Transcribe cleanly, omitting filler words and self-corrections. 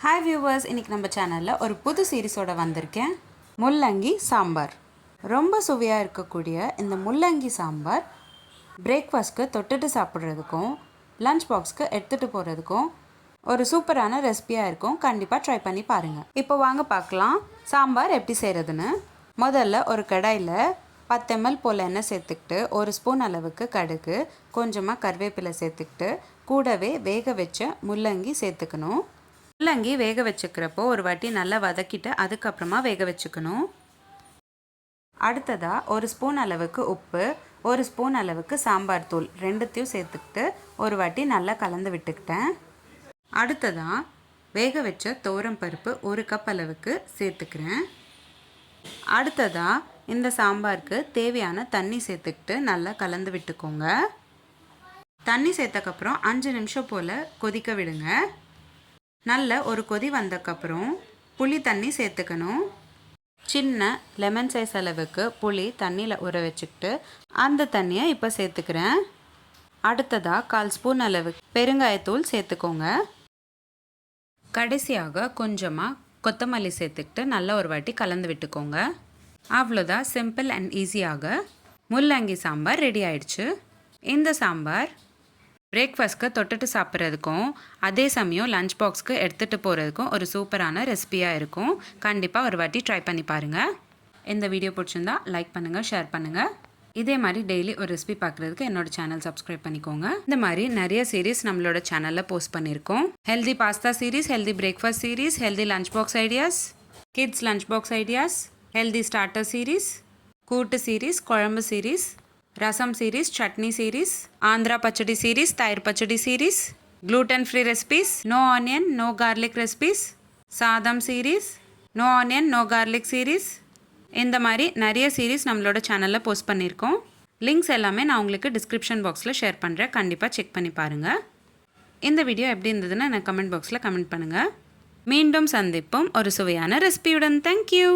Hi viewers, இன்றைக்கி நம்ம சேனலில் ஒரு புது சீரிஸோடு வந்திருக்கேன். முள்ளங்கி சாம்பார். ரொம்ப சுவையாக இருக்கக்கூடிய இந்த முள்ளங்கி சாம்பார் பிரேக்ஃபாஸ்ட்க்கு தொட்டுட்டு சாப்பிட்றதுக்கும் லஞ்ச் பாக்ஸ்க்கு எடுத்துகிட்டு போகிறதுக்கும் ஒரு சூப்பரான ரெசிபியாக இருக்கும். கண்டிப்பாக ட்ரை பண்ணி பாருங்கள். இப்போ வாங்க பார்க்கலாம் சாம்பார் எப்படி செய்கிறதுன்னு. முதல்ல ஒரு கடாயில் 10 ml போல் எண்ணெய் சேர்த்துக்கிட்டு 1 ஸ்பூன் அளவுக்கு கடுகு, கொஞ்சமாக கருவேப்பிலை சேர்த்துக்கிட்டு கூடவே வேக வச்ச முள்ளங்கி சேர்த்துக்கணும். முள்ளங்கி வேக வச்சுக்கிறப்போ ஒரு வாட்டி நல்லா வதக்கிட்டு அதுக்கப்புறமா வேக வச்சுக்கணும். அடுத்ததாக 1 ஸ்பூன் அளவுக்கு உப்பு, 1 ஸ்பூன் அளவுக்கு சாம்பார் தூள் ரெண்டுத்தையும் சேர்த்துக்கிட்டு ஒரு வாட்டி நல்லா கலந்து விட்டுக்கிட்டேன். அடுத்ததாக வேக வச்ச துவரம் பருப்பு 1 கப் அளவுக்கு சேர்த்துக்கிறேன். அடுத்ததாக இந்த சாம்பாருக்கு தேவையான தண்ணி சேர்த்துக்கிட்டு நல்லா கலந்து விட்டுக்கோங்க. தண்ணி சேர்த்தக்கப்புறம் 5 நிமிஷம் போல் கொதிக்க விடுங்க. நல்ல ஒரு கொதி வந்தக்கப்புறம் புளி தண்ணி சேர்த்துக்கணும். சின்ன லெமன் சைஸ் அளவுக்கு புளி தண்ணியில் ஊற வச்சுக்கிட்டு அந்த தண்ணியை இப்போ சேர்த்துக்கிறேன். அடுத்ததாக 1/4 ஸ்பூன் அளவுக்கு பெருங்காயத்தூள் சேர்த்துக்கோங்க. கடைசியாக கொஞ்சமாக கொத்தமல்லி சேர்த்துக்கிட்டு நல்லா ஒரு வாட்டி கலந்து விட்டுக்கோங்க. அவ்வளோதான், சிம்பிள் அண்ட் ஈஸியாக முள்ளங்கி சாம்பார் ரெடி ஆயிடுச்சு. இந்த சாம்பார் பிரேக்ஃபாஸ்ட்க்கு தொட்டுட்டு சாப்பிட்றதுக்கும் அதே சமயம் லஞ்ச் பாக்ஸ்க்கு எடுத்துகிட்டு போகிறதுக்கும் ஒரு சூப்பரான ரெசிபியாக இருக்கும். கண்டிப்பாக ஒரு வாட்டி ட்ரை பண்ணி பாருங்கள். இந்த வீடியோ பிடிச்சிருந்தா லைக் பண்ணுங்கள், ஷேர் பண்ணுங்கள். இதே மாதிரி டெய்லி ஒரு ரெசிபி பார்க்குறதுக்கு என்னோட சேனல் சப்ஸ்கிரைப் பண்ணிக்கோங்க. இந்த மாதிரி நிறைய சீரீஸ் நம்மளோட சேனலில் போஸ்ட் பண்ணியிருக்கோம். Healthy pasta series, healthy breakfast series, healthy lunch box ideas, kids lunch box ideas, healthy starter series, kootu series, kuzhambu series, rasam series, chutney series, Andhra pachadi series, தயிர் pachadi series, gluten free recipes, no onion no garlic recipes, சாதம் series, no onion no garlic series, இந்த மாதிரி நிறைய series நம்மளோட சேனலில் post பண்ணியிருக்கோம். Links எல்லாமே நான் உங்களுக்கு டிஸ்கிரிப்ஷன் பாக்ஸில் ஷேர் பண்ணுறேன். கண்டிப்பாக செக் பண்ணி பாருங்கள். இந்த வீடியோ எப்படி இருந்ததுன்னு எனக்கு கமெண்ட் பாக்ஸில் கமெண்ட் பண்ணுங்கள். மீண்டும் சந்திப்போம் ஒரு சுவையான ரெசிபியுடன். தேங்க்யூ.